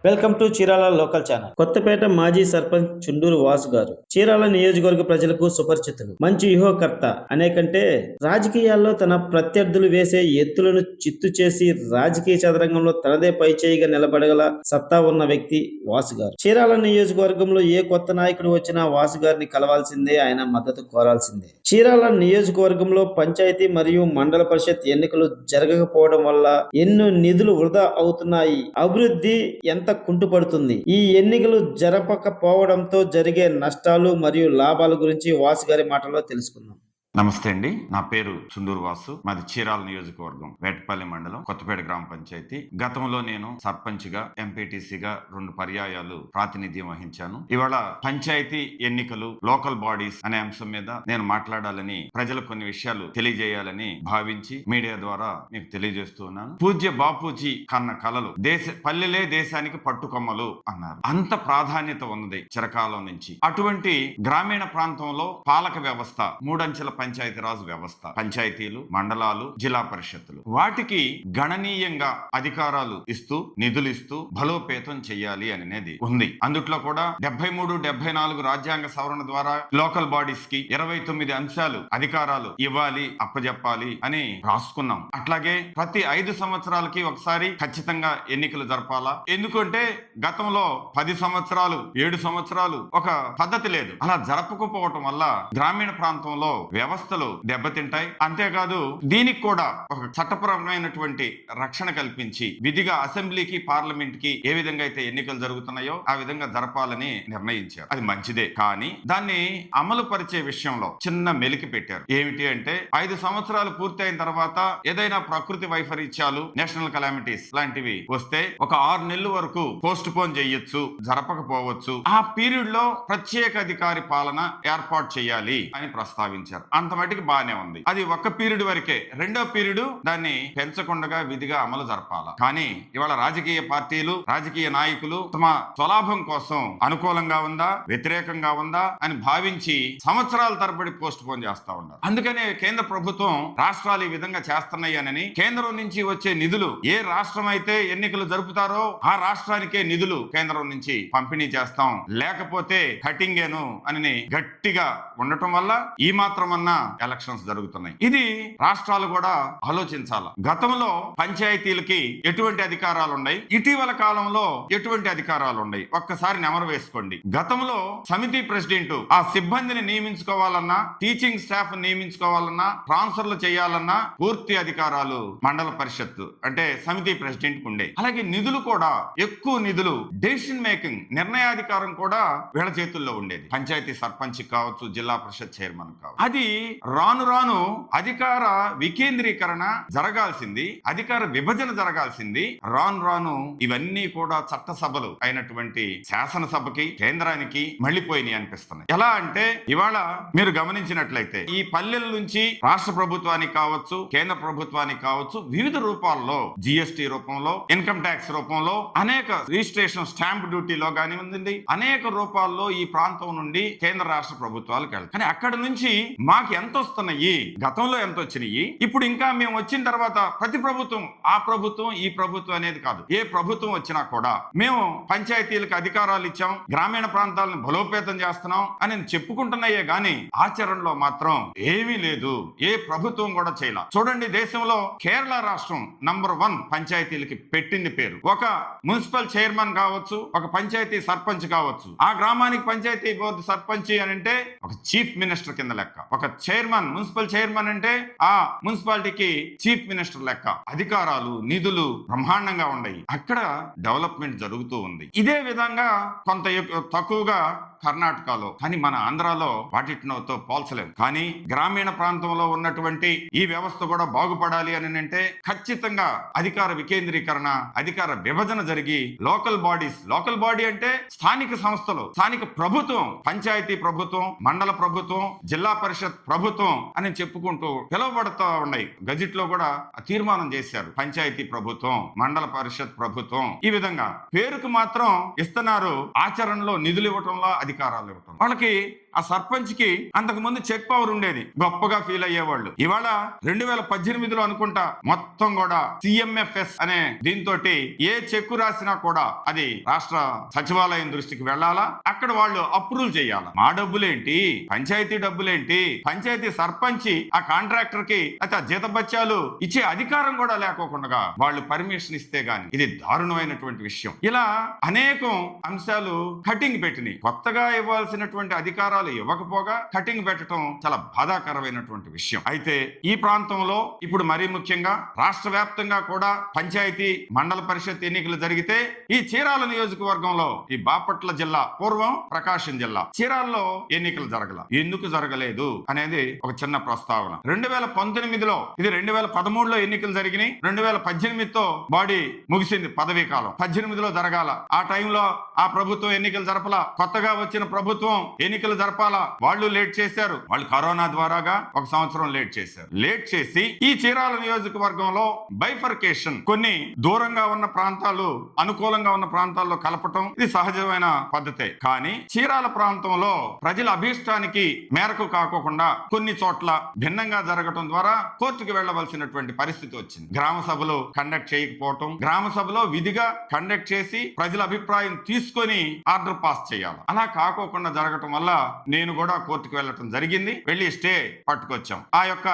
Welcome to Chirala local channel. Kothapeta మాజీ సర్పంచ్ చుండూరు వాసు గారు చీరాల నియోజకవర్గ ప్రజలకు సుపరిచితులు, మంచి వ్యూహకర్త. అనేకంటే రాజకీయాల్లో తన ప్రత్యర్థులు వేసే ఎత్తులను చిత్తు చేసి రాజకీయ చదరంగంలో తనదే పైచేయిగా నిలబడగల సత్తా ఉన్న వ్యక్తి వాసు గారు. చీరాల నియోజకవర్గంలో ఏ కొత్త నాయకుడు వచ్చినా వాసు గారిని కలవాల్సిందే, ఆయన మద్దతు కోరాల్సిందే. చీరాల నియోజకవర్గంలో పంచాయతీ మరియు మండల పరిషత్ ఎన్నికలు జరగకపోవడం వల్ల ఎన్నో నిధులు వృధా అవుతున్నాయి, అభివృద్ధి ఎంత కుంటుపడుతుంది. ఈ ఎన్నికలు జరపకపోవడంతో జరిగే నష్టాలు మరియు లాభాల గురించి వాసు గారి మాటల్లో తెలుసుకుందాం. నమస్తే అండి, నా పేరు చుండూరు వాసు. మాది చీరాల నియోజకవర్గం వేటపల్లి మండలం కొత్తపేట గ్రామ పంచాయతీ. గతంలో నేను సర్పంచ్ గా ఎంపీటీసీగా 2 పర్యాయాలు ప్రాతినిధ్యం వహించాను. ఇవాళ పంచాయతీ ఎన్నికలు, లోకల్ బాడీస్ అనే అంశం మీద నేను మాట్లాడాలని, ప్రజలకు కొన్ని విషయాలు తెలియజేయాలని భావించి మీడియా ద్వారా మీకు తెలియజేస్తూ ఉన్నాను. పూజ్య బాపూజీ కన్న కలలు పల్లెలే దేశానికి పట్టుకొమ్మలు అన్నారు. అంత ప్రాధాన్యత ఉన్నది చిరకాలం నుంచి. అటువంటి గ్రామీణ ప్రాంతంలో పాలక వ్యవస్థ, 3 అంచెల పంచాయతీరాజ్ వ్యవస్థ, పంచాయతీలు, మండలాలు, జిల్లా పరిషత్తులు, వాటికి గణనీయంగా అధికారాలు ఇస్తూ, నిధులు ఇస్తూ బలోపేతం చెయ్యాలి అనేది ఉంది. అందుట్లో కూడా 73, 74 రాజ్యాంగ సవరణ ద్వారా లోకల్ బాడీస్ కి 29 అంశాలు అధికారాలు ఇవ్వాలి, అప్పజెప్పాలి అని రాసుకున్నాం. అట్లాగే ప్రతి 5 సంవత్సరాలకి ఒకసారి ఖచ్చితంగా ఎన్నికలు జరపాలా. ఎందుకంటే గతంలో 10 సంవత్సరాలు, 7 సంవత్సరాలు ఒక పద్ధతి లేదు. అలా జరపకపోవటం వల్ల గ్రామీణ ప్రాంతంలో వ్యవస్థలు దెబ్బతింటాయి. అంతేకాదు దీనికి కూడా ఒక చట్టపరమైనటువంటి రక్షణ కల్పించి విధిగా అసెంబ్లీకి, పార్లమెంట్ కి ఏ విధంగా అయితే ఎన్నికలు జరుగుతున్నాయో ఆ విధంగా జరపాలని నిర్ణయించారు. అది మంచిదే. కానీ దాన్ని అమలు పరిచే విషయంలో చిన్న మెలికి పెట్టారు. ఏమిటి అంటే 5 సంవత్సరాలు పూర్తయిన తర్వాత ఏదైనా ప్రకృతి వైపరీత్యాలు, నేషనల్ కలామిటీస్ లాంటివి వస్తే ఒక 6 నెలల వరకు పోస్ట్ పోన్ చేయొచ్చు, జరపకపోవచ్చు. ఆ పీరియడ్ లో ప్రత్యేక అధికారి పాలన ఏర్పాటు చేయాలి అని ప్రస్తావించారు. అంత మటుకు బాగానే ఉంది. అది ఒక్క పీరియడ్ వరకే. రెండో పీరియడ్ దాన్ని పెంచకుండా విధిగా అమలు జరపాల. కానీ ఇవాళ రాజకీయ పార్టీలు, రాజకీయ నాయకులు తమ స్వలాభం కోసం అనుకూలంగా ఉందా, వ్యతిరేకంగా ఉందా అని భావించి సంవత్సరాల తరబడి పోస్ట్ పోన్ చేస్తా ఉన్నారు. అందుకనే కేంద్ర ప్రభుత్వం రాష్ట్రాలు ఈ విధంగా చేస్తున్నాయని, కేంద్రం నుంచి వచ్చే నిధులు ఏ రాష్ట్రం అయితే ఎన్నికలు జరుపుతారో ఆ రాష్ట్రానికే నిధులు కేంద్రం నుంచి పంపిణీ చేస్తాం, లేకపోతే కటింగేను అని గట్టిగా ఉండటం వల్ల ఈ మాత్రమన్నా ఎలక్షన్స్ జరుగుతున్నాయి. ఇది రాష్ట్రాలు కూడా ఆలోచించాల. గతంలో పంచాయతీలకి ఎటువంటి అధికారాలు ఉన్నాయి, ఇటీవల కాలంలో ఎటువంటి అధికారాలు ఉన్నాయి, ఒక్కసారి నెమరు వేసుకోండి. గతంలో సమితి ప్రెసిడెంట్ ఆ సిబ్బందిని నియమించుకోవాలన్నా, టీచింగ్ స్టాఫ్ నియమించుకోవాలన్నా, ట్రాన్స్ఫర్లు చేయాలన్నా పూర్తి అధికారాలు మండల పరిషత్ అంటే సమితి ప్రెసిడెంట్ ఉండే. అలాగే నిధులు కూడా, ఎక్కువ నిధులు, డెసిషన్ మేకింగ్, నిర్ణయాధికారం కూడా వీళ్ళ చేతుల్లో ఉండేది. పంచాయతీ సర్పంచ్ కావచ్చు, జిల్లా పరిషత్ చైర్మన్ కావచ్చు. అది రాను రాను అధికార వికేంద్రీకరణ జరగాల్సింది, అధికార విభజన జరగాల్సింది. రాను రాను ఇవన్నీ కూడా చట్టసభలు అయినటువంటి శాసనసభకి, కేంద్రానికి మళ్ళీపోయినాయి అనిపిస్తున్నాయి. ఎలా అంటే ఇవాళ మీరు గమనించినట్లయితే ఈ పల్లెల నుంచి రాష్ట్ర ప్రభుత్వానికి కావచ్చు, కేంద్ర ప్రభుత్వానికి కావచ్చు, వివిధ రూపాల్లో, జిఎస్టి రూపంలో, ఇన్కమ్ ట్యాక్స్ రూపంలో, అనేక రిజిస్ట్రేషన్ స్టాంప్ డ్యూటీలో కానివ్వండి, అనేక రూపాల్లో ఈ ప్రాంతం నుండి కేంద్ర రాష్ట్ర ప్రభుత్వాలకు వెళ్తాయి. కానీ అక్కడ నుంచి మాకు ఎంత వస్తున్నాయి, గతంలో ఎంత వచ్చినాయి, ఇప్పుడు ఇంకా మేము వచ్చిన తర్వాత ప్రతి ప్రభుత్వం, ఆ ప్రభుత్వం ఈ ప్రభుత్వం అనేది కాదు, ఏ ప్రభుత్వం వచ్చినా కూడా మేము పంచాయతీలకు అధికారాలు ఇచ్చాం, గ్రామీణ ప్రాంతాలను బలోపేతం చేస్తున్నాం అని చెప్పుకుంటున్నాయే గాని ఆచరణలో మాత్రం ఏమీ లేదు. ఏ ప్రభుత్వం కూడా చేయాల. చూడండి, దేశంలో కేరళ రాష్ట్రం నంబర్ 1 పంచాయతీలకి పెట్టింది పేరు. ఒక మున్సిపల్ చైర్మన్ కావచ్చు, ఒక పంచాయతీ సర్పంచ్ కావచ్చు, ఆ గ్రామానికి పంచాయతీ బోర్డు సర్పంచ్ అని అంటే ఒక చీఫ్ మినిస్టర్ కింద లెక్క. ఒక చైర్మన్, మున్సిపల్ చైర్మన్ అంటే ఆ మున్సిపాలిటీకి చీఫ్ మినిస్టర్ లెక్క. అధికారాలు, నిధులు బ్రహ్మాండంగా ఉన్నాయి. అక్కడ డెవలప్మెంట్ జరుగుతూ ఉంది. ఇదే విధంగా కొంత తక్కువగా కర్ణాటకలో, కానీ మన ఆంధ్రాలో వాటితో పోల్చలేము. కానీ గ్రామీణ ప్రాంతంలో ఉన్నటువంటి ఈ వ్యవస్థ కూడా బాగుపడాలి అని అంటే ఖచ్చితంగా అధికార వికేంద్రీకరణ, అధికార విభజన జరిగి లోకల్ బాడీస్, లోకల్ బాడీ అంటే స్థానిక సంస్థలు, స్థానిక ప్రభుత్వం, పంచాయతీ ప్రభుత్వం, మండల ప్రభుత్వం, జిల్లా పరిషత్ ప్రభుత్వం అని చెప్పుకుంటూ పిలువబడుతూ ఉన్నాయి. గజెట్ లో కూడా తీర్మానం చేశారు, పంచాయతీ ప్రభుత్వం, మండల పరిషత్ ప్రభుత్వం. ఈ విధంగా పేరుకు మాత్రం ఇస్తున్నారు, ఆచరణలో నిధులు ఇవ్వటంలో అది అధికారాలు ఇవ్వటం. వాళ్ళకి ఆ సర్పంచ్ కి అంతకు ముందు చెక్ పవర్ ఉండేది, గొప్పగా ఫీల్ అయ్యేవాళ్ళు. ఇవాళ 2018లో అనుకుంటా మొత్తం కూడా సిఎంఎఫ్ఎస్ అనే దీంతో ఏ చెక్కు రాసినా కూడా అది రాష్ట్ర సచివాలయం దృష్టికి వెళ్ళాలా, అక్కడ వాళ్ళు అప్రూవ్ చేయాలా. మా డబ్బులేంటి, పంచాయతీ డబ్బులేంటి, పంచాయతీ సర్పంచ్ ఆ కాంట్రాక్టర్ కి అయితే జీతబత్యాలు ఇచ్చే అధికారం కూడా లేకోకుండా వాళ్ళు పర్మిషన్ ఇస్తే గాని ఇది దారుణమైనటువంటి విషయం. ఇలా అనేకం అంశాలు కటింగ్ పెట్టినాయి. కొత్తగా ఇవ్వాల్సినటువంటి అధికారాలు ఇవ్వకపోగా కటింగ్ పెట్టడం చాలా బాధాకరమైనటువంటి విషయం. అయితే ఈ ప్రాంతంలో ఇప్పుడు మరీ ముఖ్యంగా రాష్ట్ర వ్యాప్తంగా కూడా పంచాయతీ మండల పరిషత్ ఎన్నికలు జరిగితే ఈ చీరాల నియోజకవర్గంలో ఈ బాపట్ల జిల్లా, పూర్వం ప్రకాశం జిల్లా, చీరాల్లో ఎన్నికలు జరగల. ఎందుకు జరగలేదు అనేది ఒక చిన్న ప్రస్తావన. 2019లో ఇది 2013లో ఎన్నికలు జరిగినాయి. 2018తో బాడీ ముగిసింది పదవీ కాలం. 18లో జరగాల. ఆ టైంలో ఆ ప్రభుత్వం ఎన్నికలు జరపలా. కొత్తగా వచ్చిన ప్రభుత్వం ఎన్నికలు జరపాలా, వాళ్ళు లేట్ చేశారు. వాళ్ళు కరోనా ద్వారాగా 1 సంవత్సరం లేట్ చేశారు. లేట్ చేసి ఈ చీరాల నియోజకవర్గంలో బైఫర్కేషన్, కొన్ని దూరంగా ఉన్న ప్రాంతాలు అనుకూలంగా ఉన్న ప్రాంతాల్లో కలపటం ఇది సహజమైన పద్ధతే. కానీ చీరాల ప్రాంతంలో ప్రజల అభీష్టానికి మేరకు కాకోకుండా కొన్ని చోట్ల భిన్నంగా జరగటం ద్వారా కోర్టుకు వెళ్లవలసినటువంటి పరిస్థితి వచ్చింది. గ్రామ సభలు కండక్ట్ చేయకపోవటం, గ్రామ సభలో విధిగా కండక్ట్ చేసి ప్రజల అభిప్రాయం తీసుకొని ఆర్డర్ పాస్ చేయాలి. అలా కాకోకుండా జరగటం వల్ల నేను కూడా కోర్టుకు వెళ్ళటం జరిగింది. వెళ్లి స్టే పట్టుకొచ్చాం. ఆ యొక్క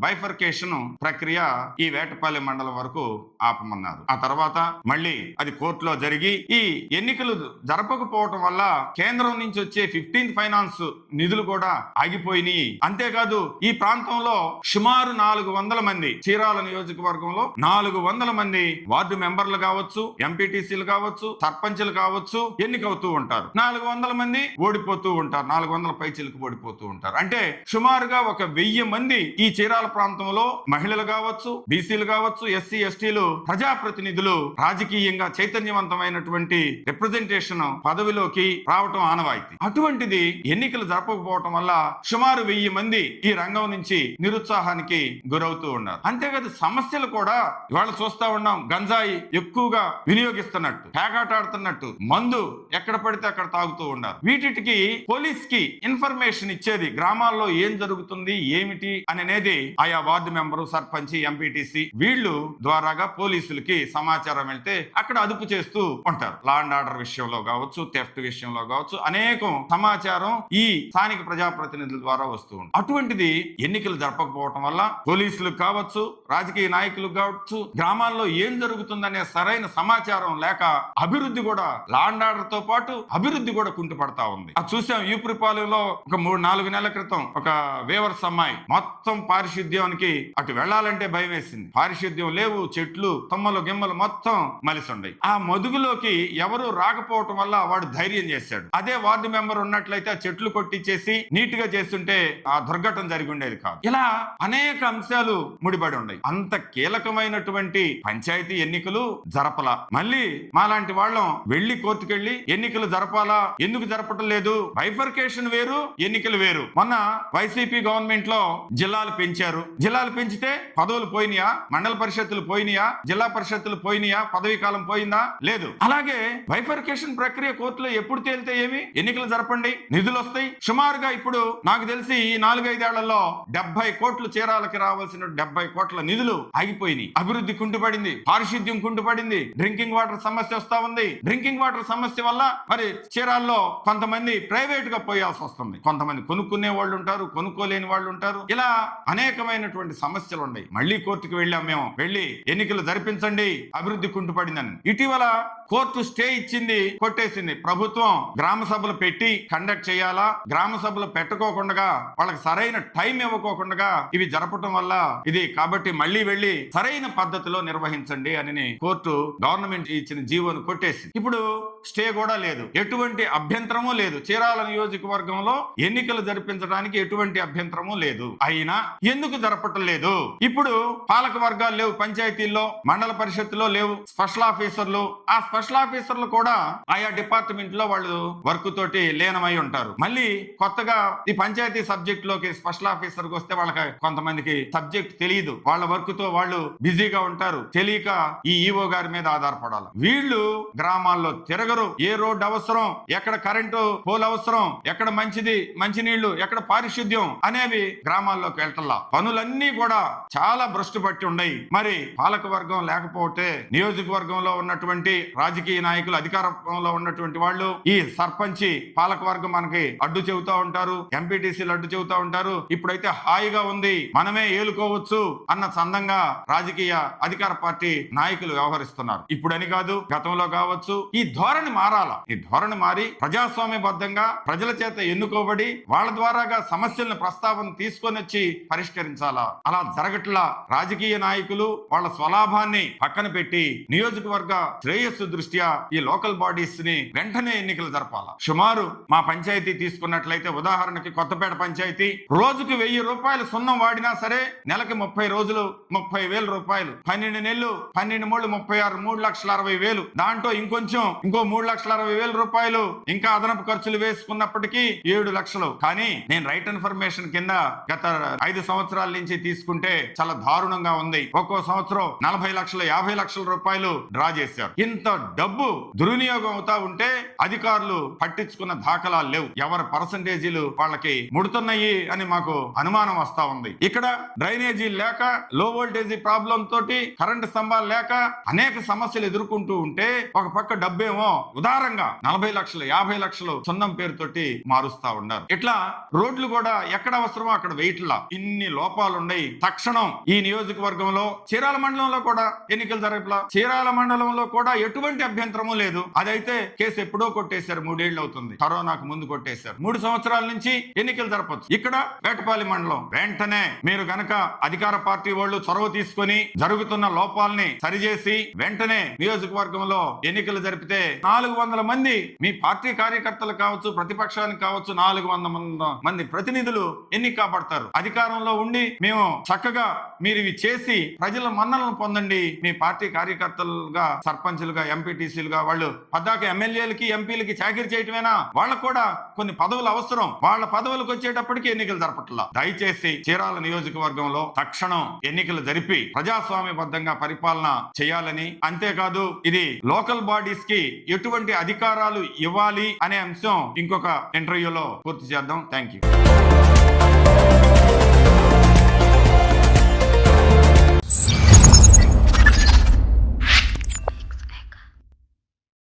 బైఫర్కేషన్ ప్రక్రియ ఈ వేటపల్లి మండలం వరకు ఆపమన్నారు. ఆ తర్వాత మళ్ళీ అది కోర్టులో జరిగి ఈ ఎన్నికలు జరపకపోవటం వల్ల కేంద్రం నుంచి వచ్చే 15th ఫైనాన్స్ నిధులు కూడా ఆగిపోయినాయి. అంతేకాదు ఈ ప్రాంతంలో సుమారు 400 మంది, చీరాల నియోజకవర్గంలో 400 మంది వార్డు మెంబర్లు కావచ్చు, ఎంపీటీసీలు కావచ్చు, సర్పంచ్లు కావచ్చు ఎన్నికవుతూ ఉంటారు. 400 మంది ఓడిపోతూ ఉంటారు. 400 పైచిలకు ఓడిపోతూ ఉంటారు. అంటే సుమారుగా 1000 మంది ఈ చీరాల ప్రాంతంలో మహిళలు కావచ్చు, బీసీలు కావచ్చు, ఎస్సీ ఎస్టీలు ప్రజాప్రతినిధులు రాజకీయంగా చైతన్యవంతమైనటువంటి రిప్రజెంటేషన్ పదవిలోకి రావటం ఆనవాయితీ. అటువంటిది ఎన్నికలు జరపకపోవటం వల్ల సుమారు 1000 మంది ఈ రంగం నుంచి నిరుత్సాహానికి గురవుతూ ఉన్నారు. అంతేకాదు సమస్యలు కూడా ఇవాళ చూస్తా ఉన్నాం. గంజాయి ఎక్కువగా వినియోగిస్తున్నట్టు, పేకాట ఆడుతున్నట్టు, మందు ఎక్కడ పడితే అక్కడ తాగుతూ ఉన్నారు. వీటికి పోలీస్ కి ఇన్ఫర్మేషన్ ఇచ్చేది, గ్రామాల్లో ఏం జరుగుతుంది ఏమిటి అనేది ఆయా వార్డు మెంబరు, సర్పంచ్, ఎంపీటీసీ వీళ్ళు ద్వారాగా పోలీసులకి సమాచారం వెళ్తే అక్కడ అదుపు చేస్తూ ఉంటారు. లా అండ్ ఆర్డర్ విషయంలో కావచ్చు, థెఫ్ట్ విషయంలో కావచ్చు, అనేకం సమాచారం ఈ స్థానిక ప్రజాప్రతినిధుల ద్వారా వస్తూ ఉంటుంది. అటువంటిది ఎన్నికలు జరపకపోవటం వల్ల పోలీసులకు కావచ్చు, రాజకీయ నాయకులకు కావచ్చు, గ్రామాల్లో ఏం జరుగుతుందనే సరైన సమాచారం లేక అభివృద్ధి కూడా, లా అండ్ ఆర్డర్ తో పాటు అభివృద్ధి కూడా కుంటుపడతా ఉంది. అది చూసాం. యూప్రిపాలెంలో ఒక 3-4 నెలల క్రితం ఒక వేవర్స్ అమ్మాయి మొత్తం పారిశుద్ధ్యానికి అటు వెళ్లాలంటే భయం వేసింది. పారిశుద్ధ్యం లేవు, చెట్లు తమ్మలు గిమ్మలు మొత్తం మలిసుండయి. ఆ మదుగులోకి ఎవరు రాకపోవటం వల్ల వాడు ధైర్యం చేశాడు. అదే వార్డు మెంబర్ ఉన్నట్లయితే ఆ చెట్లు కొట్టించేసి నీట్ గా చేస్తుంటే ఆ దుర్ఘటన జరిగి ఉండేది కాదు. ఇలా అనేక అంశాలు ముడిపడి ఉన్నాయి. అంత కీలకమైనటువంటి పంచాయతీ ఎన్నికలు జరపల. మళ్ళీ మాలాంటి వాళ్ళం వెళ్లి కోర్టుకెళ్లి ఎన్నికలు జరపాలా, ఎందుకు జరపటం లేదు, బైఫర్కేషన్ వేరు, ఎన్నికలు వేరు. మొన్న వైసీపీ గవర్నమెంట్ లో జిల్లాలు పెంచారు. జిల్లాలు పెంచితే పదవులు పోయినాయా, మండల పరిషత్తులు పోయినాయా, జిల్లా పరిషత్తులు పోయినాయా, పదవీ కాలం పోయిందా? లేదు. అలాగే బైఫర్కేషన్ ప్రక్రియ కోర్టులో ఎప్పుడు తేలితే ఏమి, ఎన్నికలు జరపండి, నిధులు వస్తాయి. సుమారుగా ఇప్పుడు నాకు తెలిసి ఈ 4-5 ఏళ్లలో 70 కోట్లు చీరాలకి రావాల్సిన 70 కోట్ల నిధులు ఆగిపోయినాయి. అభివృద్ధి కుంటుపడింది, పారిశుద్ధ్యం కుంటుపడింది, డ్రింకింగ్ వాటర్ సమస్య వస్తా ఉంది. డ్రింకింగ్ వాటర్ సమస్య వల్ల మరి చీరాల్లో కొంతమంది ప్రైవేట్ గా పోయాల్సి వస్తుంది, కొంతమంది కొనుక్కునే వాళ్ళు ఉంటారు, కొనుక్కోలేని వాళ్ళు ఉంటారు. ఇలా అనేకమైనటువంటి సమస్యలు ఉన్నాయి. మళ్ళీ కోర్టుకు వెళ్ళాం మేము. వెళ్ళి ఎన్నికలు జరిపించండి, అభివృద్ధి కుంటుపడిందని. ఇటీవల కోర్టు స్టే ఇచ్చింది, కొట్టేసింది. ప్రభుత్వం గ్రామ సభలు పెట్టి కండక్ట్ చేయాలా, గ్రామ సభలు పెట్టుకోకుండా వాళ్ళకి సరైన టైం ఇవ్వకోకుండా ఇవి జరపటం వల్ల ఇది కాబట్టి మళ్ళీ వెళ్ళి సరైన పద్ధతిలో నిర్వహించండి అని కోర్టు గవర్నమెంట్ ఇచ్చిన జీవోను కొట్టేసి ఇప్పుడు స్టే కూడా లేదు, ఎటువంటి అభ్యంతరము లేదు. చీరాల నియోజకవర్గంలో ఎన్నికలు జరిపించడానికి ఎటువంటి అభ్యంతరము లేదు. అయినా ఎందుకు జరపటం లేదు? ఇప్పుడు పాలక వర్గాలు లేవు, పంచాయతీల్లో మండల పరిషత్తులో లేవు, స్పెషల్ ఆఫీసర్లు, ఆ స్పెషల్ ఆఫీసర్లు కూడా ఆయా డిపార్ట్మెంట్ లో వాళ్ళు వర్క్ తోటి లీనమై ఉంటారు. మళ్ళీ కొత్తగా ఈ పంచాయతీ సబ్జెక్ట్ లోకి స్పెషల్ ఆఫీసర్ కి వస్తే వాళ్ళకి కొంతమందికి సబ్జెక్ట్ తెలియదు, వాళ్ళ వర్క్ తో వాళ్ళు బిజీగా ఉంటారు, తెలియక ఈ ఈవో గారి మీద ఆధారపడాలి. వీళ్ళు గ్రామాల్లో తిరగరు, ఏ రోడ్డు అవసరం, ఎక్కడ కరెంట్ కరెంటు పోల్ అవసరం, ఎక్కడ మంచినీళ్లు, ఎక్కడ పారిశుద్ధ్యం అనేవి గ్రామాల్లోకి వెళ్ళటల్లా. పనులన్నీ కూడా చాలా భ్రష్టు పట్టి ఉన్నాయి. మరి పాలక వర్గం లేకపోతే నియోజకవర్గంలో ఉన్నటువంటి రాజకీయ నాయకులు, అధికారంలో ఉన్నటువంటి వాళ్ళు ఈ సర్పంచి పాలక వర్గం మనకి అడ్డు చెబుతా ఉంటారు, ఎంపీటీసీలు అడ్డు చెబుతా ఉంటారు. ఇప్పుడైతే హాయిగా ఉంది, మనమే ఏలుకోవచ్చు అన్న సందంగా రాజకీయ అధికార పార్టీ నాయకులు వ్యవహరిస్తున్నారు. ఇప్పుడని కాదు, గతంలో కావచ్చు. ఈ ధోరణి మారాలా. ఈ ధోరణి మారి ప్రజాస్వామ్యబద్ధంగా ప్రజల చేత ఎన్నుకోబడి వాళ్ళ ద్వారాగా సమస్యలను ప్రస్తావన తీసుకొని వచ్చి పరిష్కరించాలా. అలా జరగట్లా. రాజకీయ నాయకులు వాళ్ళ స్వలాభాన్ని పక్కన పెట్టి నియోజకవర్గ శ్రేయస్సు దృష్ట్యా ఈ లోకల్ బాడీస్ ని వెంటనే ఎన్నికలు జరపాలా. సుమారు మా పంచాయతీ తీసుకున్నట్లయితే, ఉదాహరణకి కొత్తపేట పంచాయతీ రోజుకు 1000 రూపాయలు సున్నం వాడినా సరే నెలకి 30 రోజులు 30,000 రూపాయలు, 12 నెలలు 12 మూడు 36, 3,60,000. దాంట్లో ఇంకో 3,60,000 రూపాయలు ఇంకా అదనపు ఖర్చులు వేసుకున్నప్పటికీ 7 లక్షలు. కానీ నేను రైట్ ఇన్ఫర్మేషన్ కింద గత 5 సంవత్సరాల నుంచి తీసుకుంటే చాలా దారుణంగా ఉంది. ఒక్కో సంవత్సరం 40 లక్షలు 50 లక్షల రూపాయలు డ్రా చేశారు. ఇంత డబ్బు దుర్వినియోగం అవుతా ఉంటే అధికారులు పట్టించుకున్న దాఖలాలు లేవు. ఎవరి పర్సంటేజీలు వాళ్ళకి ముడుతున్నాయి అని మాకు అనుమానం వస్తా ఉంది. ఇక్కడ డ్రైనేజీ లేక, లో వోల్టేజీ ప్రాబ్లం తోటి, కరెంటు స్తంభాలు లేక అనేక సమస్యలు ఎదుర్కొంటూ ఉంటే ఒక పక్క డబ్బేమో ఉదారంగా 40 లక్షలు 50 లక్షలు సున్నం పేరుతోటి మారుస్తా ఉన్నారు. ఇట్లా రోడ్లు కూడా ఎక్కడ అవసరమో అక్కడ వెయిట్లా. ఇన్ని లోపాలున్నాయి. తక్షణం ఈ నియోజకవర్గంలో చీరాల మండలంలో కూడా ఎన్నికలు జరగట్లా. చీరాల మండలంలో కూడా ఎటువంటి అభ్యంతరము లేదు. అదైతే కేసు ఎప్పుడో కొట్టేశారు. 3 ఏళ్ళు అవుతుంది. కరోనాకు ముందు కొట్టేశారు. 3 సంవత్సరాల నుంచి ఎన్నికలు జరపచ్చు. ఇక్కడ వేటపాలెం మండలం వెంటనే మీరు గనక అధికార పార్టీ వాళ్ళు చొరవ తీసుకొని జరుగుతున్న లోపాలని సరిచేసి వెంటనే నియోజకవర్గంలో ఎన్నికలు జరిపితే 400 మంది మీ పార్టీ కార్యకర్తలు కావచ్చు, ప్రతిపక్షానికి కావచ్చు, 400 మంది ప్రతినిధులు ఎన్నిక కాబడతారు. అధికారంలో ఉండి మేము చక్కగా మీరు ఇవి చేసి ప్రజల మన్నలను పొందండి. మీ పార్టీ కార్యకర్తలుగా, సర్పంచులుగా, ఎంపీటీసీలుగా వాళ్ళు పద్దాక ఎమ్మెల్యేలకి, ఎంపీలకి చాకరీ చేయటమేనా? వాళ్ళకు కూడా కొన్ని పదవులు అవసరం. వాళ్ళ పదవులకు వచ్చేటప్పటికి ఎన్నికలు జరపట్లా. దయచేసి చీరాల నియోజకవర్గంలో తక్షణం ఎన్నికలు జరిపి ప్రజాస్వామ్యబద్ధంగా పరిపాలన చేయాలని, అంతేకాదు ఇది లోకల్ బాడీస్ కి ఎటువంటి అధికారాలు ఇవ్వాలి అనే అంశం ఇంకొక ఇంటర్వ్యూలో పూర్తి చేద్దాం. Thank you.